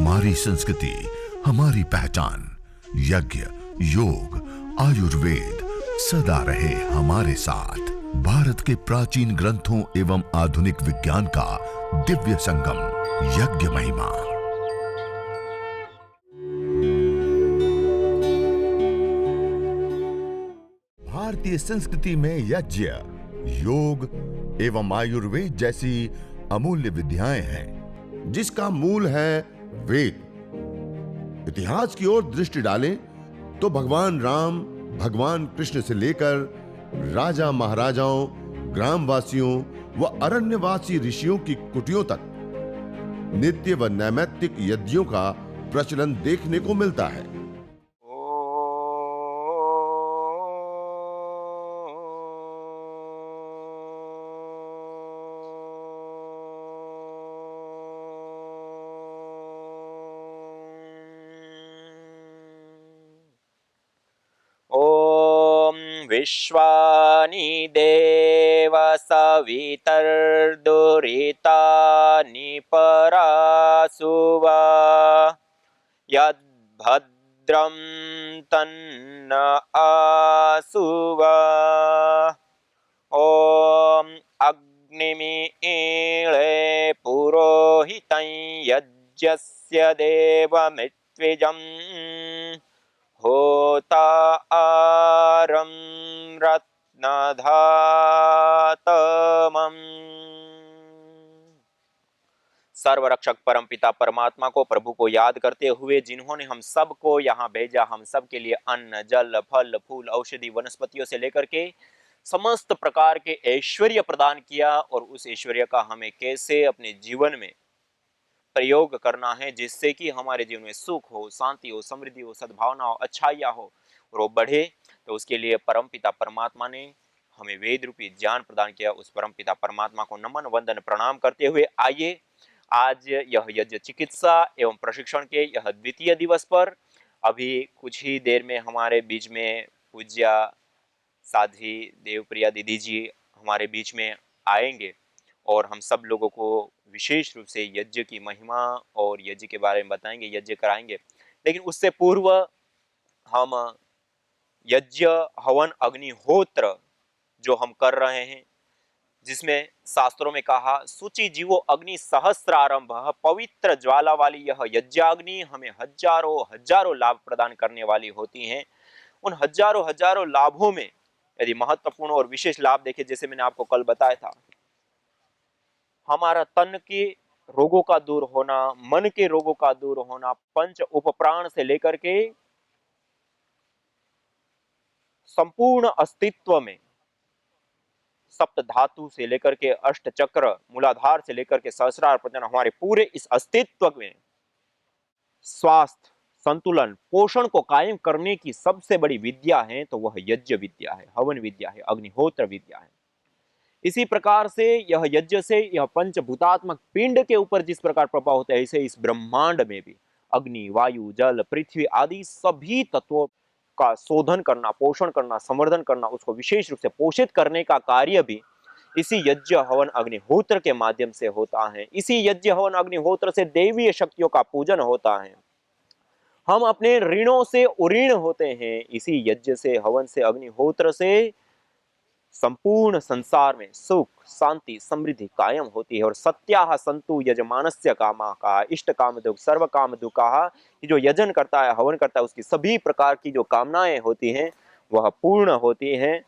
हमारी संस्कृति, हमारी पहचान। यज्ञ, योग, आयुर्वेद सदा रहे हमारे साथ। भारत के प्राचीन ग्रंथों एवं आधुनिक विज्ञान का दिव्य संगम, यज्ञ महिमा। भारतीय संस्कृति में यज्ञ, योग एवं आयुर्वेद जैसी अमूल्य विद्याएं हैं, जिसका मूल है वेद। इतिहास की ओर दृष्टि डालें तो भगवान राम, भगवान कृष्ण से लेकर राजा महाराजाओं, ग्रामवासियों व अरण्यवासी ऋषियों की कुटियों तक नित्य व नैमित्तिक यज्ञों का प्रचलन देखने को मिलता है। ओम विश्वानि देव सवितर्दुरितानि परासुवा यद्भद्रं तन्न आसुवा। ओम अग्निमीळे पुरोहितं यज्ञस्य देवमित्विजम् होतारं रत्नधातमम्। सर्वरक्षक परमपिता परमात्मा को, प्रभु को याद करते हुए, जिन्होंने हम सब को यहाँ भेजा, हम सब के लिए अन्न, जल, फल, फूल, औषधि, वनस्पतियों से लेकर के समस्त प्रकार के ऐश्वर्य प्रदान किया, और उस ऐश्वर्य का हमें कैसे अपने जीवन में प्रयोग करना है जिससे कि हमारे जीवन में सुख हो, शांति हो, समृद्धि हो, सद्भावना हो, अच्छाइयाँ हो और वो बढ़े। तो उसके लिए परमपिता परमात्मा ने हमें वेद रूपी ज्ञान प्रदान किया। उस परमपिता परमात्मा को नमन वंदन प्रणाम करते हुए आइए आज यह यज्ञ चिकित्सा एवं प्रशिक्षण के यह द्वितीय दिवस पर अभी कुछ ही देर में हमारे बीच में पूज्या साध्वी देवप्रिया दीदी जी हमारे बीच में आएंगे और हम सब लोगों को विशेष रूप से यज्ञ की महिमा और यज्ञ के बारे में बताएंगे, यज्ञ कराएंगे। लेकिन उससे पूर्व हम यज्ञ, हवन, अग्निहोत्र जो हम कर रहे हैं, जिसमें शास्त्रों में कहा सूचि जीवो अग्नि सहस्रारंभ, पवित्र ज्वाला वाली यह यज्ञाग्नि हमें हजारों हजारों लाभ प्रदान करने वाली होती हैं। उन हजारों हजारों लाभों में यदि महत्वपूर्ण और विशेष लाभ देखें, जैसे मैंने आपको कल बताया था, हमारा तन के रोगों का दूर होना, मन के रोगों का दूर होना, पंच उपप्राण से लेकर के संपूर्ण अस्तित्व में, सप्त धातु से लेकर के अष्ट चक्र, मूलाधार से लेकर के सहस्रार पर्यंत हमारे पूरे इस अस्तित्व में स्वास्थ्य, संतुलन, पोषण को कायम करने की सबसे बड़ी विद्या है तो वह यज्ञ विद्या है, हवन विद्या है, अग्निहोत्र विद्या है। इसी प्रकार से यह यज्ञ से यह पंचभूतात्मक पिंड के ऊपर जिस प्रकार प्रभाव होता है, ऐसे इस ब्रह्मांड में भी अग्नि, वायु, जल, पृथ्वी आदि सभी तत्वों का शोधन करना, पोषण करना, संवर्धन करना, उसको विशेष रूप से पोषित करने का कार्य भी इसी यज्ञ, हवन, अग्निहोत्र के माध्यम से होता है। इसी यज्ञ, हवन, अग्निहोत्र से देवीय शक्तियों का पूजन होता है। हम अपने ऋणों से उऋण होते हैं। इसी यज्ञ से, हवन से, अग्निहोत्र से संपूर्ण संसार में सुख, शांति, समृद्धि कायम होती है। और सत्याह संतु यजमानस्य कामा का, इष्ट काम दुख सर्व काम दुखा, कि जो यजन करता है, हवन करता है, उसकी सभी प्रकार की जो कामनाएं होती हैं वह पूर्ण होती हैं।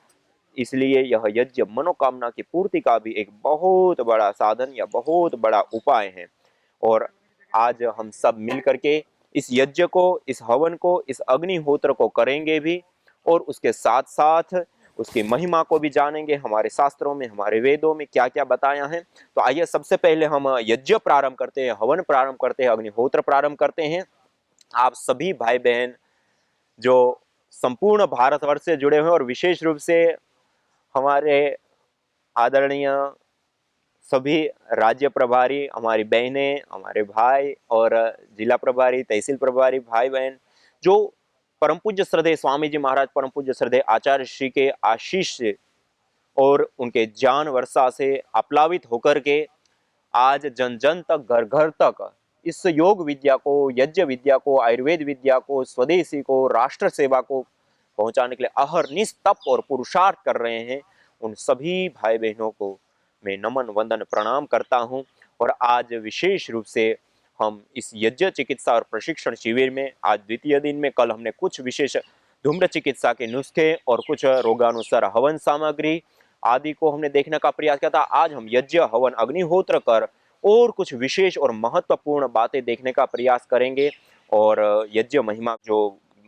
इसलिए यह यज्ञ मनोकामना की पूर्ति का भी एक बहुत बड़ा साधन या बहुत बड़ा उपाय है। और आज हम सब मिल करके इस यज्ञ को, इस हवन को, इस अग्निहोत्र को करेंगे भी और उसके साथ साथ उसकी महिमा को भी जानेंगे। हमारे शास्त्रों में, हमारे वेदों में क्या क्या बताया है। तो आइए सबसे पहले हम यज्ञ प्रारंभ करते हैं, हवन प्रारंभ करते हैं, अग्निहोत्र प्रारंभ करते हैं। आप सभी भाई बहन जो संपूर्ण भारतवर्ष से जुड़े हुए और विशेष रूप से हमारे आदरणीय सभी राज्य प्रभारी, हमारी बहनें, हमारे भाई और जिला प्रभारी, तहसील प्रभारी भाई बहन, जो परम पूज्य श्रद्धेय स्वामी जी महाराज, परम पूज्य श्रद्धेय आचार्य श्री के आशीष से और उनके ज्ञान वर्षा से आप्लावित होकर के आज जन जन तक, घर घर तक इस योग विद्या को, यज्ञ विद्या को, आयुर्वेद विद्या को, स्वदेशी को, राष्ट्र सेवा को पहुंचाने के लिए अहरनिश तप और पुरुषार्थ कर रहे हैं, उन सभी भाई बहनों को मैं नमन वंदन प्रणाम करता हूं। और आज विशेष रूप से हम इस यज्ञ चिकित्सा और प्रशिक्षण शिविर में आज द्वितीय दिन में, कल हमने कुछ विशेष धूम्र चिकित्सा के नुस्खे और कुछ रोगानुसार हवन सामग्री आदि को हमने देखने का प्रयास किया था। आज हम यज्ञ हवन अग्निहोत्र कर और कुछ विशेष और महत्वपूर्ण बातें देखने का प्रयास करेंगे और यज्ञ महिमा जो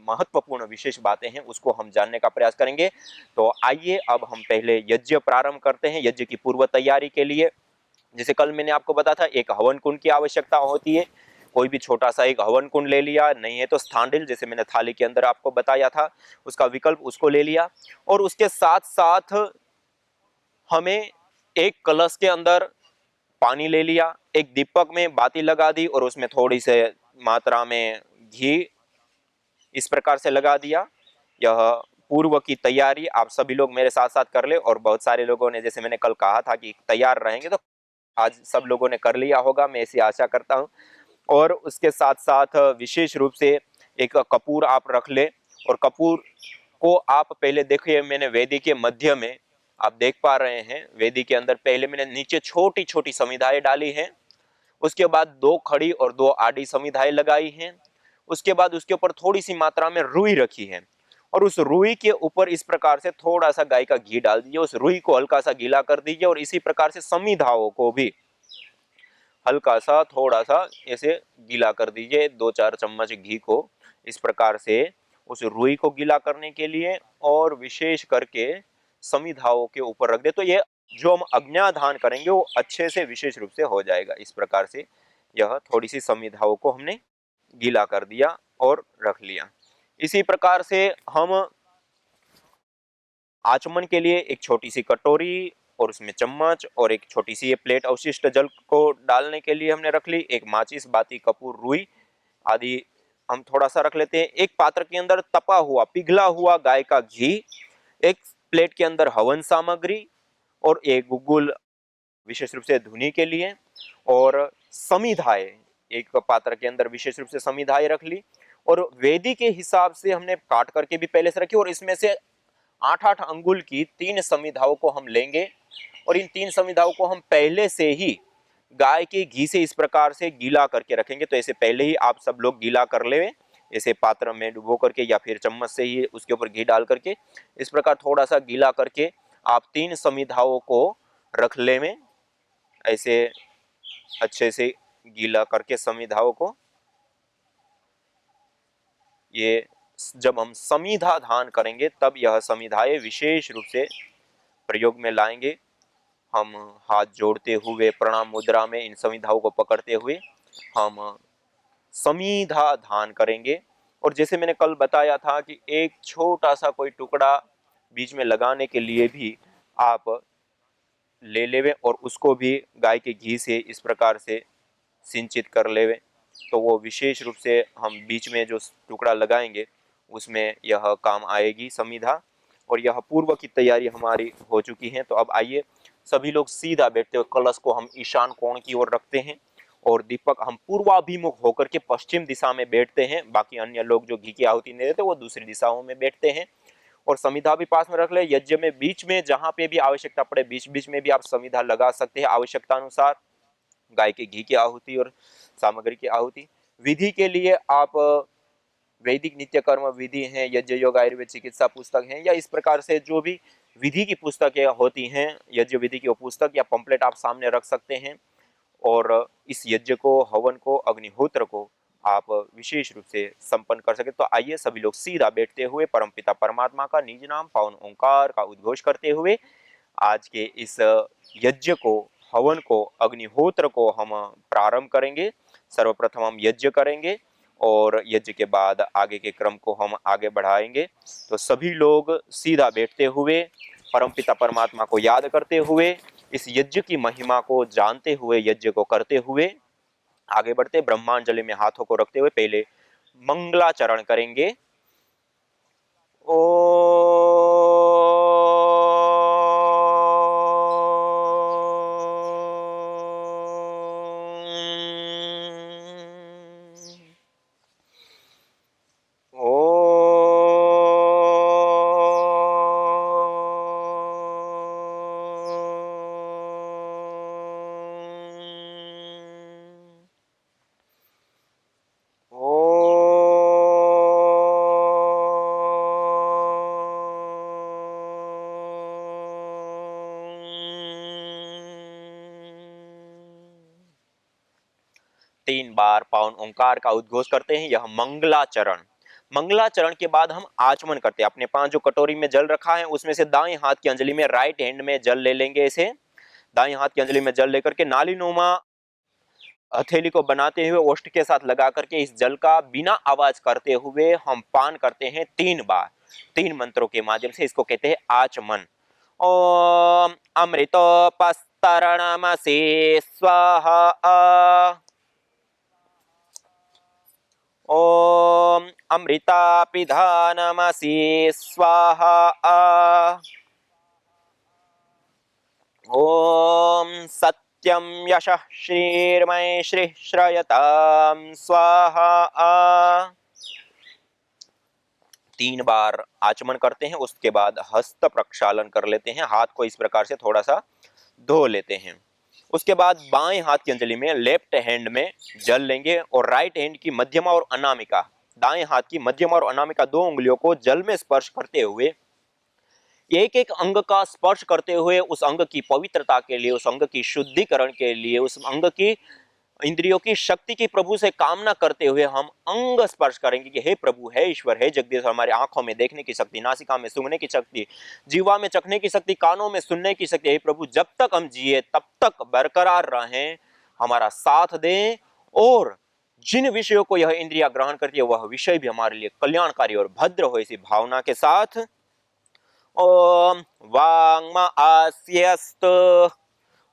महत्वपूर्ण विशेष बातें हैं उसको हम जानने का प्रयास करेंगे। तो आइए अब हम पहले यज्ञ प्रारंभ करते हैं। यज्ञ की पूर्व तैयारी के लिए, जैसे कल मैंने आपको बताया था, एक हवन कुंड की आवश्यकता होती है। कोई भी छोटा सा एक हवन कुंड ले लिया, नहीं है तो स्थानडिल, जैसे मैंने थाली के अंदर आपको बताया था उसका विकल्प, उसको ले लिया। और उसके साथ साथ हमें एक कलश के अंदर पानी ले लिया, एक दीपक में बाती लगा दी और उसमें थोड़ी सी मात्रा में घी इस प्रकार से लगा दिया। यह पूर्व की तैयारी आप सभी लोग मेरे साथ साथ कर ले। और बहुत सारे लोगों ने, जैसे मैंने कल कहा था कि तैयार रहेंगे, तो आज सब लोगों ने कर लिया होगा, मैं ऐसी आशा करता हूं। और उसके साथ साथ विशेष रूप से एक कपूर आप रख ले। और कपूर को आप पहले देखिए, मैंने वेदी के मध्य में, आप देख पा रहे हैं, वेदी के अंदर पहले मैंने नीचे छोटी छोटी समिधाएं डाली हैं, उसके बाद 2 खड़ी और 2 आड़ी समिधाएं लगाई हैं, उसके बाद उसके ऊपर थोड़ी सी मात्रा में रुई रखी है और उस रुई के ऊपर इस प्रकार से थोड़ा सा गाय का घी डाल दीजिए, उस रुई को हल्का सा गीला कर दीजिए और इसी प्रकार से समिधाओं को भी हल्का सा थोड़ा सा ऐसे गीला कर दीजिए, 2-4 चम्मच घी को इस प्रकार से उस रुई को गीला करने के लिए और विशेष करके समिधाओं के ऊपर रख दे, तो ये जो हम अग्न्याधान करेंगे वो अच्छे से विशेष रूप से हो जाएगा। इस प्रकार से यह थोड़ी सी समिधाओं को हमने गीला कर दिया और रख लिया। इसी प्रकार से हम आचमन के लिए एक छोटी सी कटोरी और उसमें चम्मच और एक छोटी सी ये प्लेट अवशिष्ट जल को डालने के लिए हमने रख ली। एक माचिस, बाती, कपूर, रुई आदि हम थोड़ा सा रख लेते हैं। एक पात्र के अंदर तपा हुआ पिघला हुआ गाय का घी, एक प्लेट के अंदर हवन सामग्री और एक गुगुल विशेष रूप से धुनी के लिए, और समिधाएं एक पात्र के अंदर विशेष रूप से समिधाएं रख ली। और वेदी के हिसाब से हमने काट करके भी पहले से रखी और इसमें से 8-8 अंगुल की 3 समिधाओं को हम लेंगे और इन 3 समिधाओं को हम पहले से ही गाय के घी से इस प्रकार से गीला करके रखेंगे। तो ऐसे पहले ही आप सब लोग गीला कर ले, ऐसे पात्र में डुबो करके या फिर चम्मच से ही उसके ऊपर घी डाल करके इस प्रकार थोड़ा सा गीला करके आप 3 समिधाओं को रख ले में, ऐसे अच्छे से गीला करके समिधाओं को, ये जब हम समिधा धान करेंगे तब यह समिधाएं विशेष रूप से प्रयोग में लाएंगे। हम हाथ जोड़ते हुए प्रणाम मुद्रा में इन समिधाओं को पकड़ते हुए हम समिधा धान करेंगे। और जैसे मैंने कल बताया था कि एक छोटा सा कोई टुकड़ा बीच में लगाने के लिए भी आप ले लेवे और उसको भी गाय के घी से इस प्रकार से सिंचित कर लेवे, तो वो विशेष रूप से हम बीच में जो टुकड़ा लगाएंगे उसमें यह काम आएगी समिधा। और यह पूर्व की तैयारी हमारी हो चुकी है। तो अब आइए सभी लोग सीधा बैठते हुए कलश को हम ईशान कोण की ओर रखते हैं और दीपक हम पूर्वाभिमुख होकर के पश्चिम दिशा में बैठते हैं। बाकी अन्य लोग जो घी की आहुति नहीं देते वो दूसरी दिशाओं में बैठते हैं और समिधा भी पास में रख ले। यज्ञ में बीच में जहां पे भी आवश्यकता पड़े बीच बीच में भी आप समिधा लगा सकते हैं आवश्यकता अनुसार। गाय के घी की आहुति और सामग्री की आहुति विधि के लिए आप वैदिक नित्य कर्म विधि हैं, यज्ञ योग आयुर्वेद चिकित्सा पुस्तक हैं, या इस प्रकार से जो भी विधि की पुस्तकें होती हैं यज्ञ विधि की वो पुस्तक या पंपलेट आप सामने रख सकते हैं। और इस यज्ञ को, हवन को, अग्निहोत्र को आप विशेष रूप से संपन्न कर सके। तो आइए सभी लोग सीधा बैठते हुए परमपिता परमात्मा का निज नाम पावन ओंकार का उद्घोष करते हुए आज के इस यज्ञ को, हवन को, अग्निहोत्र को हम प्रारंभ करेंगे। सर्वप्रथम हम यज्ञ करेंगे और यज्ञ के बाद आगे के क्रम को हम आगे बढ़ाएंगे। तो सभी लोग सीधा बैठते हुए परमपिता परमात्मा को याद करते हुए इस यज्ञ की महिमा को जानते हुए यज्ञ को करते हुए आगे बढ़ते। ब्रह्मांजलि में हाथों को रखते हुए पहले मंगलाचरण करेंगे। ओ 3 बार पावन ओंकार का उद्घोष करते हैं। यह मंगलाचरण। मंगलाचरण के बाद हम आचमन करते हैं। अपने पास जो कटोरी में जल रखा है उसमें से दाएं हाथ की अंजलि में, राइट हैंड में जल ले लेंगे। इसे दाएं हाथ की अंजलि में जल लेकर के नालीनुमा हथेली को बनाते हुए ओष्ठ के साथ लगा करके इस जल का बिना आवाज करते हुए हम पान करते हैं 3 बार। 3 मंत्रों के माध्यम से इसको कहते हैं आचमन। ओम अमृतोपस्तरणमसि स्वाहा। ओम अमृतापिधानमसि स्वाहा। ओम सत्यम यशः श्रीर्मय श्री श्रयताम स्वाहा। 3 बार आचमन करते हैं। उसके बाद हस्त प्रक्षालन कर लेते हैं। हाथ को इस प्रकार से थोड़ा सा धो लेते हैं। उसके बाद बाएं हाथ की अंजलि में, लेफ्ट हैंड में जल लेंगे और राइट हैंड की मध्यमा और अनामिका, दाएं हाथ की मध्यमा और अनामिका 2 उंगलियों को जल में स्पर्श करते हुए, एक एक अंग का स्पर्श करते हुए उस अंग की पवित्रता के लिए, उस अंग की शुद्धिकरण के लिए, उस अंग की इंद्रियों की शक्ति की प्रभु से कामना करते हुए हम अंग स्पर्श करेंगे कि हे प्रभु, हे ईश्वर, हे जगदीश, हमारे आंखों में देखने की शक्ति, नासिका में सूंघने की शक्ति, जीवा में चखने की शक्ति, कानों में सुनने की शक्ति, हे प्रभु जब तक हम जिए तब तक बरकरार रहें, हमारा साथ दें और जिन विषयों को यह इंद्रिया ग्रहण करती है वह विषय भी हमारे लिए कल्याणकारी और भद्र हो, इसी भावना के साथ ओम वांग्म आस्यस्तु।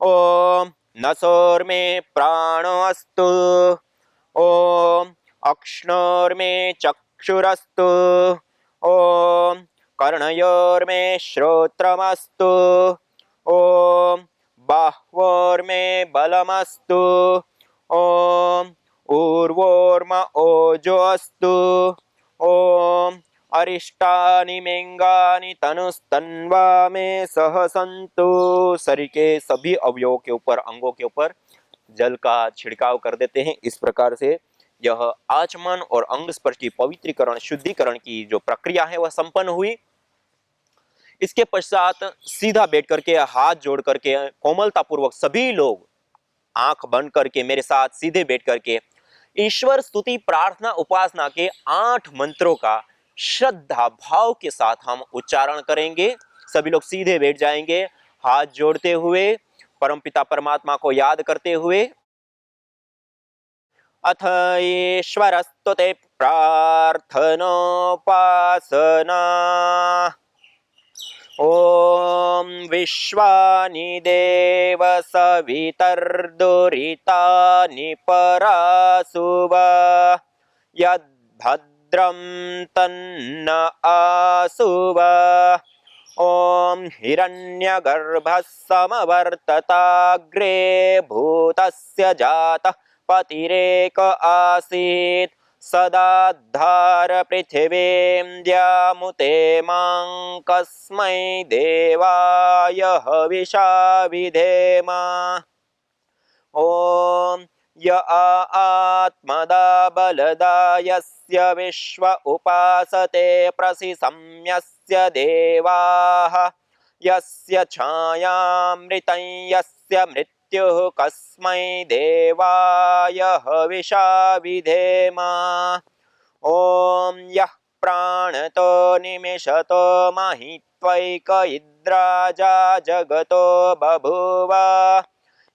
ओम नसोर्मे प्राणो अस्तु। ओम अक्ष्णोर्मे चक्षुरस्तु। ओम कर्णयोर्मे श्रोत्रमस्तु। ओम बाह्वोर्मे बलमस्तु। ओम ऊर्वोर्म ओजो अस्तु। ओम अरिष्टानि मेंगानि तनुस्तन्वा में सह संतु। शरीर के सभी अवयवों के ऊपर, अंगों के ऊपर जल का छिड़काव कर देते हैं। इस प्रकार से यह आचमन और अंग स्पर्श की पवित्रीकरण, शुद्धिकरण की जो प्रक्रिया है वह संपन्न हुई। इसके पश्चात सीधा बैठ करके, हाथ जोड़ करके, कोमलता पूर्वक सभी लोग आंख बंद करके मेरे साथ सीधे बैठ करके ईश्वर स्तुति, प्रार्थना, उपासना के 8 मंत्रों का श्रद्धा भाव के साथ हम उच्चारण करेंगे। सभी लोग सीधे बैठ जाएंगे, हाथ जोड़ते हुए, परमपिता परमात्मा को याद करते हुए। अथ ईश्वरस्तुते प्रार्थनोपासना। ओम विश्वानि देव सवितर्दुरितानि परासुव यद्भद्रं तन्न आसुव। ओम हिरण्यगर्भः समवर्तताग्रे भूतस्य जातः पतिरेक आसीत् सदाधार पृथिवीं द्यामुते मां कस्मै देवाय हविषा विधेम। ओम य आत्मदा बलदा यस्य विश्व उपासते प्रसिसंयस्य देवाः यस्य छायामृतं यस्य मृत्युः कस्मै देवाय हविषा विधेम। ओम यः प्राणतो निमिषतो महित्वैक इद्राजा जगतो बभूव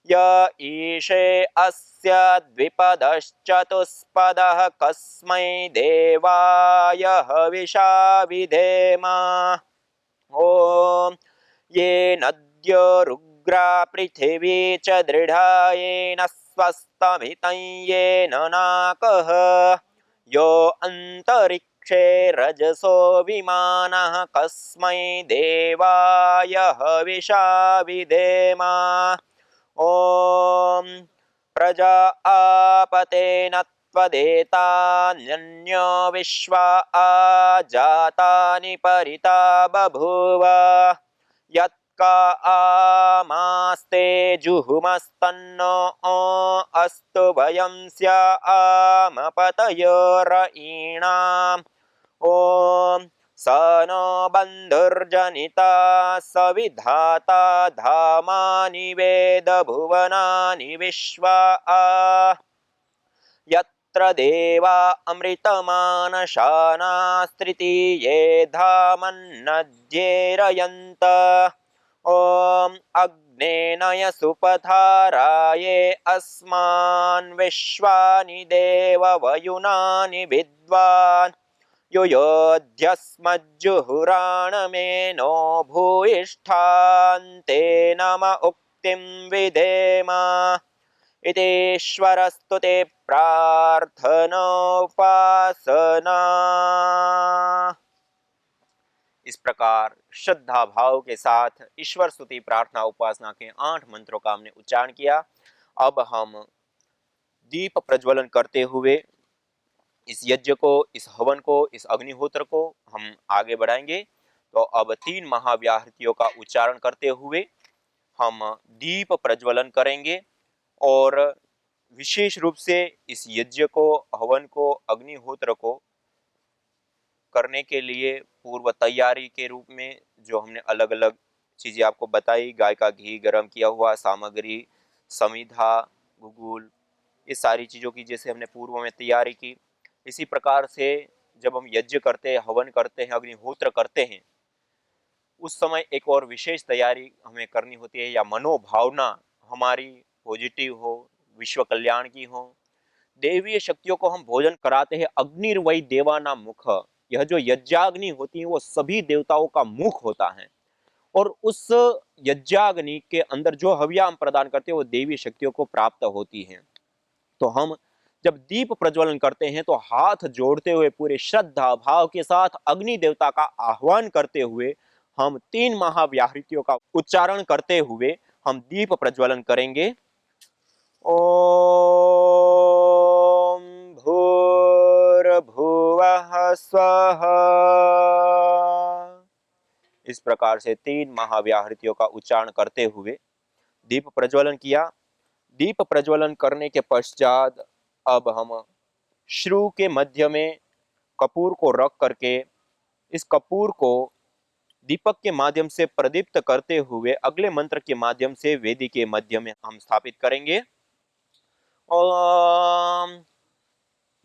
य ईशे अस्य द्विपदश्चतुष्पदः कस्मै देवाय हविषा विधेम। ओम ये नद्यो रुग्रा पृथिवी च दृढा येन स्वस्तमितं येन नाकः यो अंतरिक्षे रजसो विमानः कस्मै देवाय हविषा विधेम। ओम प्रजा आपतेन त्वदेतान्यो विश्वा आजातानि परिता बभूव यत्का आमास्ते जुहुमस्तन्नो अस्तु वयं स्यामपतयोरयीणाम्। ओम स नो बन्धुर्जनिता सविधाता धामानि वेद भुवनानि विश्वा तत्र देवा अमृतमानशानास्त्रितीये धामन्नद्येरयन्त ॐ अग्नेनय सुपथाराये अस्मान् विश्वानि देववयुनानि विद्वान् युयोध्यस्मज्जुहुराणमेनो भूयिष्ठान्ते नम उक्तिं विधेम इतेश्वरस्तु ते प्रार्थनोपासना। इस प्रकार श्रद्धा भाव के साथ ईश्वर स्तुति प्रार्थना उपासना के 8 मंत्रों का हमने उच्चारण किया। अब हम दीप प्रज्वलन करते हुए इस यज्ञ को, इस हवन को, इस अग्निहोत्र को हम आगे बढ़ाएंगे। तो अब 3 महाव्याहृतियों का उच्चारण करते हुए हम दीप प्रज्वलन करेंगे और विशेष रूप से इस यज्ञ को, हवन को, अग्निहोत्र को करने के लिए पूर्व तैयारी के रूप में जो हमने अलग अलग चीजें आपको बताई, गाय का घी गर्म किया हुआ, सामग्री, समिधा, गुगुल, ये सारी चीजों की जैसे हमने पूर्व में तैयारी की, इसी प्रकार से जब हम यज्ञ करते हैं, हवन करते हैं, अग्निहोत्र करते हैं, उस समय एक और विशेष तैयारी हमें करनी होती है, या मनोभावना हमारी पॉजिटिव हो, विश्व कल्याण की हो। देवीय शक्तियों को हम भोजन कराते हैं। अग्निर्वै देवानां मुख, यह जो यज्ञाग्नि होती है वो सभी देवताओं का मुख होता है, और उस यज्ञाग्नि के अंदर जो हव्या हम प्रदान करते हैं वो देवी शक्तियों को प्राप्त होती है। तो हम जब दीप प्रज्वलन करते हैं तो हाथ जोड़ते हुए पूरे श्रद्धा भाव के साथ अग्नि देवता का आह्वान करते हुए हम 3 महाव्याहृतियों का उच्चारण करते हुए हम दीप प्रज्वलन करेंगे। ओम भूर्भुवः स्वः। इस प्रकार से 3 महाव्याहृतियों का उच्चारण करते हुए दीप प्रज्वलन किया। दीप प्रज्वलन करने के पश्चात अब हम श्रु के मध्य में कपूर को रख करके इस कपूर को दीपक के माध्यम से प्रदीप्त करते हुए अगले मंत्र के माध्यम से वेदी के मध्य में हम स्थापित करेंगे। ओम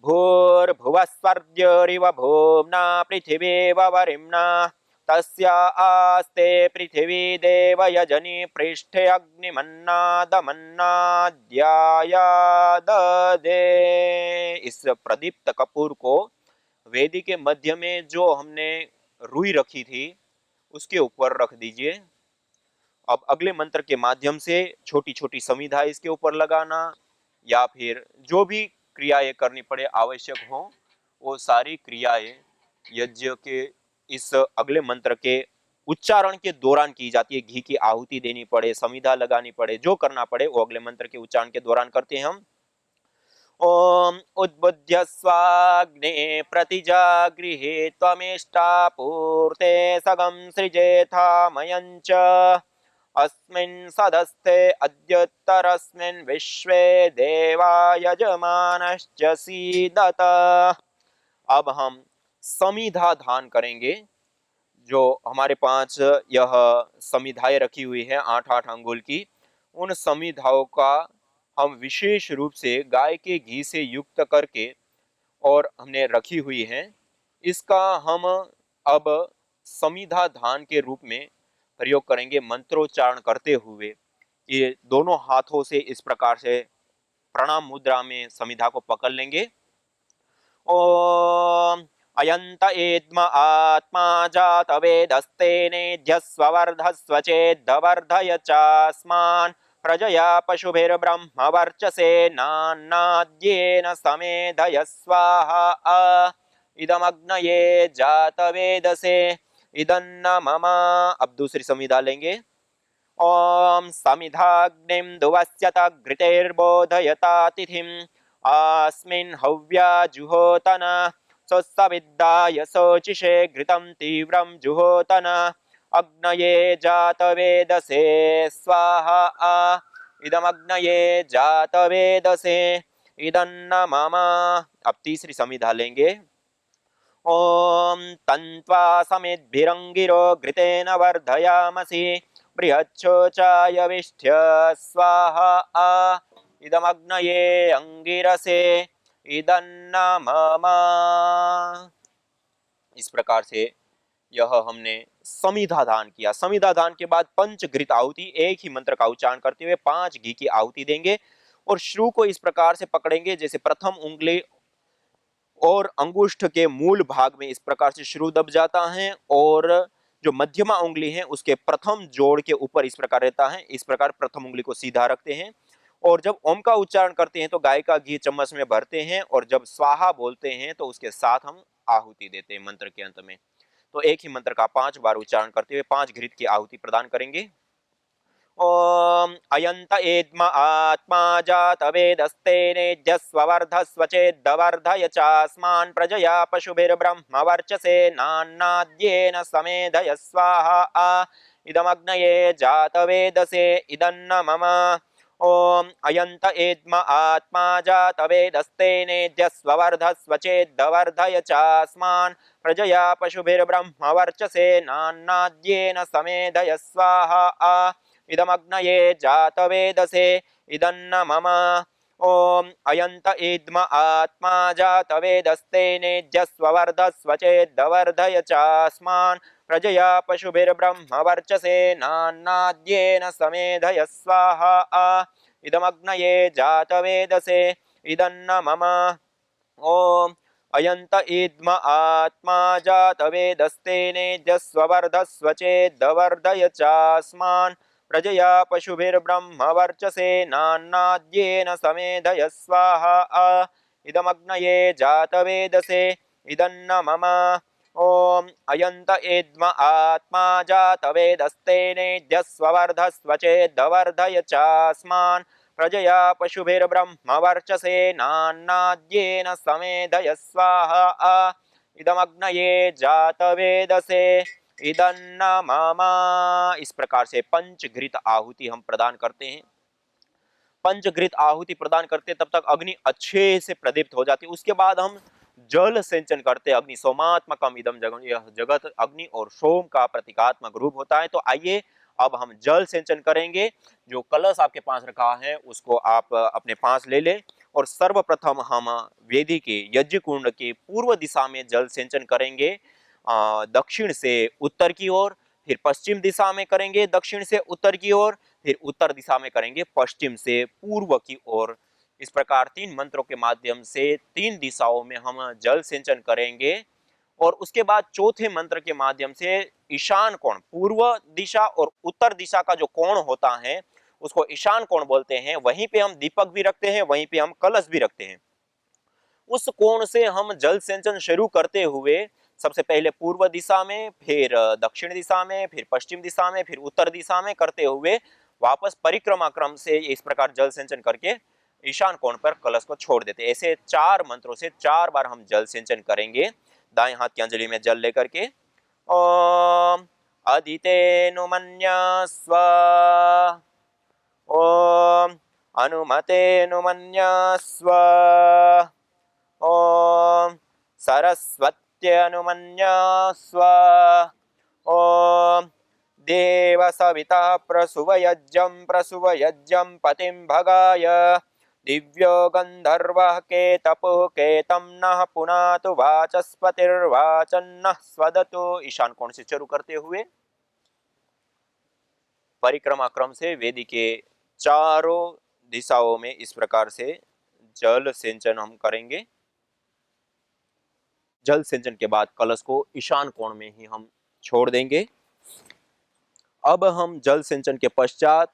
भूर्भुवस्वर्ग्योरिव भूम्ना पृथिवीव वरिम्ना तस्या आस्ते पृथिवी देव यजनी पृष्ठे अग्निमन्नादमन्नाद्यायाददे। इस प्रदीप्त कपूर को वेदी के मध्य में जो हमने रुई रखी थी उसके ऊपर रख दीजिए। अब अगले मंत्र के माध्यम से छोटी छोटी समिधा इसके ऊपर लगाना, या फिर जो भी क्रियाएं करनी पड़े आवश्यक हो वो सारी क्रियाएं यज्ञ के इस अगले मंत्र के उच्चारण के दौरान की जाती है। घी की आहुति देनी पड़े, समिधा लगानी पड़े, जो करना पड़े वो अगले मंत्र के उच्चारण के दौरान करते हैं हम। ओम उद्बुद्ध्य स्वाग्ने प्रतिजागृहे त्वमिष्टापूर्ते सगं सृजेथा मयञ्च अस्मिन् सदस्ते अद्युत्तरस्मिन् विश्वे देवा यजमानश्च सीदत। अब हम समिधा दान करेंगे। जो हमारे 5 यह समिधाएं रखी हुई है 8-8 अंगुल की, उन समिधाओं का हम विशेष रूप से गाय के घी से युक्त करके और हमने रखी हुई है, इसका हम अब समिधा दान के रूप में प्रयोग करेंगे मंत्रोच्चारण करते हुए। ये दोनों हाथों से इस प्रकार से प्रणाम मुद्रा में समिधा को पकड़ लेंगे। ओम अयंत एद्म आत्मा जात वेदस्तेनेध्यस्व वर्धस्व चेद्वर्धय चास्मान् प्रजया पशुभिर्ब्रह्म वर्चसे नान्नाद्येन समेधय स्वाहा इदमग्नये जात वेदसे इदन्न मम। अब दूसरी समिधा लेंगे। ओम समिधाग्निं दुवस्यत घृतेर्बोधयता तिथिम् अस्मिन् हव्या जुहोतन स्वस्सविद्धाय शोचिषे घृतं तीव्रं जुहोतन अग्नये जात वेदसे स्वाहा इदमग्नये जात वेदसे इदन्न मम। अब तीसरी समिधा लेंगे। ओम तन्त्वा समिद्भिरंगिरो घृतेन वर्धयामसि बृहच्छोचाय विष्ठ्य स्वाहा इदमग्नये अंगिरसे इदन्न मम। इस प्रकार से यह हमने समिधा दान किया। समिधा दान के बाद पंचघृत आहुति, एक ही मंत्र का उच्चारण करते हुए 5 घी की आहुति देंगे और श्रु को इस प्रकार से पकड़ेंगे जैसे प्रथम उंगली और अंगुष्ठ के मूल भाग में इस प्रकार से श्रु दब जाता है और जो मध्यमा उंगली है उसके प्रथम जोड़ के ऊपर इस प्रकार रहता है। इस प्रकार प्रथम उंगली को सीधा रखते हैं और जब ओम का उच्चारण करते हैं तो गाय का घी चम्मच में भरते हैं और जब स्वाहा बोलते हैं तो उसके साथ हम आहुति देते हैं मंत्र के अंत में। तो एक ही मंत्र का 5 बार उच्चारण करते हुए 5 घृत की आहुति प्रदान करेंगे। ओम अयंत एद्म आत्मा जात वेदस्तेनेजस्वर्धस्व चेद्वर्धय चास्मान् प्रजया पशुभिर्ब्रह्म वर्चसे नान्नाद्येन समेधय स्वाहा इदमग्नये जात वेदसे इदन्न मम। ओम अयंत एद्म आत्मा जात वेदस्तेनेजस्वर्धस्व चेद्वर्धय चास्मान् प्रजया पशुभिर्ब्रह्म वर्चसे नान्नाद्येन समेधय स्वाहा इदमग्नये जात वेदसे इदन्न मम। ओम अयंत इद्म आत्मा जात वेदस्तेनेजस्वर्धस्व चेद्वर्धय चास्मान् प्रजया पशुभिर्ब्रह्म वर्चसे नान्नाद्येन समेधय स्वाहा इदमग्नये जात वेदसे इदन्न मम। ओम अयंत इद्म आत्मा जात वेदस्तेनेजस्वर्धस्व चेद्वर्धय चास्मान् प्रजया पशुभिर्ब्रह्म वर्चसे नान्नाद्येन समेधय स्वाहा इदमग्नये जात वेदसे इदन्न मम। ओम अयंत इद्म आत्मा जात वेदस्तेनेजस्वर्धस्व चेद्वर्धय चास्मान् प्रजया पशुभिर्ब्रह्म वर्चसे नान्नाद्येन समेधय स्वाहा इदमग्नये जात वेदसे इदन्न मम। इस प्रकार से पंचघृत आहुति हम प्रदान करते हैं। पंचघृत आहुति प्रदान करते तब तक अग्नि अच्छे से प्रदीप्त हो जाती है। उसके बाद हम जल सिंचन करते हैं। अग्नि सोमात्मकम इदम जगत, यह जगत अग्नि और सोम का प्रतीकात्मक रूप होता है। तो आइए अब हम जल सिंचन करेंगे। जो कलश आपके पास रखा है उसको आप अपने पास ले ले और सर्वप्रथम हम वेदी के यज्ञ कुंड के पूर्व दिशा में जल सिंचन करेंगे, दक्षिण से उत्तर की ओर, फिर पश्चिम दिशा में करेंगे दक्षिण से उत्तर की ओर, फिर उत्तर दिशा में करेंगे पश्चिम से पूर्व की ओर। इस प्रकार 3 मंत्रों के माध्यम से 3 दिशाओं में हम जल सिंचन करेंगे और उसके बाद चौथे मंत्र के माध्यम से ईशान कोण, पूर्व दिशा और उत्तर दिशा का जो कोण होता है उसको ईशान कोण बोलते हैं। वहीं पे हम दीपक भी रखते हैं, वहीं पे हम कलश भी रखते हैं। उस कोण से हम जल सिंचन शुरू करते हुए सबसे पहले पूर्व दिशा में, फिर दक्षिण दिशा में, फिर पश्चिम दिशा में, फिर उत्तर दिशा में करते हुए वापस परिक्रमा क्रम से इस प्रकार जल सिंचन करके ईशान कोण पर कलश को छोड़ देते। ऐसे 4 मंत्रों से 4 बार हम जल सिंचन करेंगे। दाएं हाथ की अंजलि में जल लेकर के ओम अदितेनुमन्यस्व, ओम अनुमतेनुमन्यस्व, ओम सरस्वत्यनुमन्यस्व, ओम देव सविता प्रसुवयज्ञं पतिं भगाय दिव्यो गंधर्वः केतपुः केतं नः पुनातु वाचस्पतिर्वाचन्नः स्वदतु। ईशान कोण से शुरू करते हुए परिक्रमा क्रम से वेदी के चारों दिशाओं में इस प्रकार से जल सिंचन हम करेंगे। जल सिंचन के बाद कलश को ईशान कोण में ही हम छोड़ देंगे। अब हम जल सिंचन के पश्चात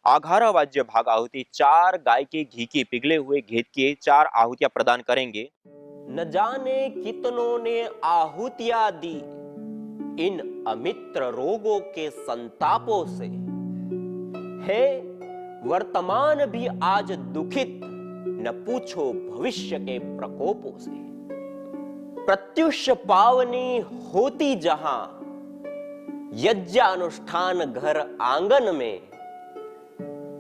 आघारा वाज्य भाग आहुति 4 गाय के घी के पिघले हुए घेत के 4 आहुतियां प्रदान करेंगे। न जाने कितनों ने आहुतियां दी इन अमित्र रोगों के संतापों से, है वर्तमान भी आज दुखित, न पूछो भविष्य के प्रकोपों से। प्रत्युष पावनी होती जहां यज्ञानुष्ठान घर आंगन में,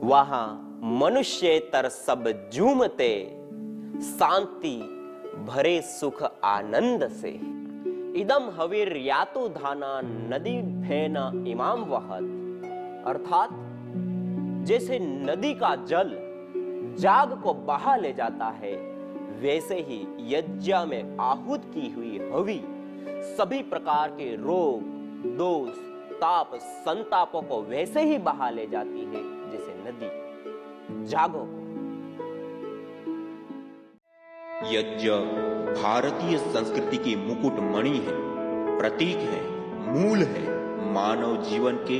वहां मनुष्येतर सब झूमते शांति भरे सुख आनंद से। इदम हवीर यातु धाना नदी फेन इमाम वहत, अर्थात जैसे नदी का जल जाग को बहा ले जाता है, वैसे ही यज्ञ में आहूत की हुई हवि सभी प्रकार के रोग, दोष, ताप, संतापों को वैसे ही बहा ले जाती है जैसे नदी। जागो। यज्ञ भारतीय संस्कृति की मुकुट मणि है, प्रतीक है, मूल है। मानव जीवन के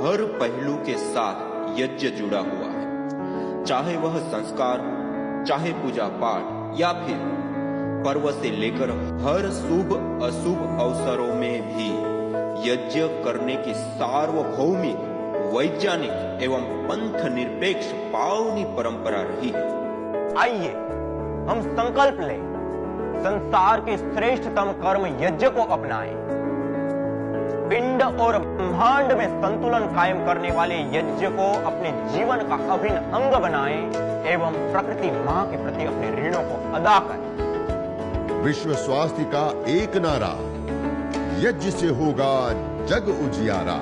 हर पहलू के साथ यज्ञ जुड़ा हुआ है, चाहे वह संस्कार हो, चाहे पूजा पाठ या फिर पर्व से लेकर हर शुभ अशुभ अवसरों में भी यज्ञ करने की सार्वभौमिक, वैज्ञानिक एवं पंथ निरपेक्ष पावनी परंपरा रही है। आइए हम संकल्प लें, संसार के श्रेष्ठतम कर्म यज्ञ को अपनाएं। पिंड और ब्रह्मांड में संतुलन कायम करने वाले यज्ञ को अपने जीवन का अभिन्न अंग बनाएं एवं प्रकृति मां के प्रति अपने ऋणों को अदा करें। विश्व स्वास्थ्य का एक नारा, यज्ञ से होगा जग उजियारा।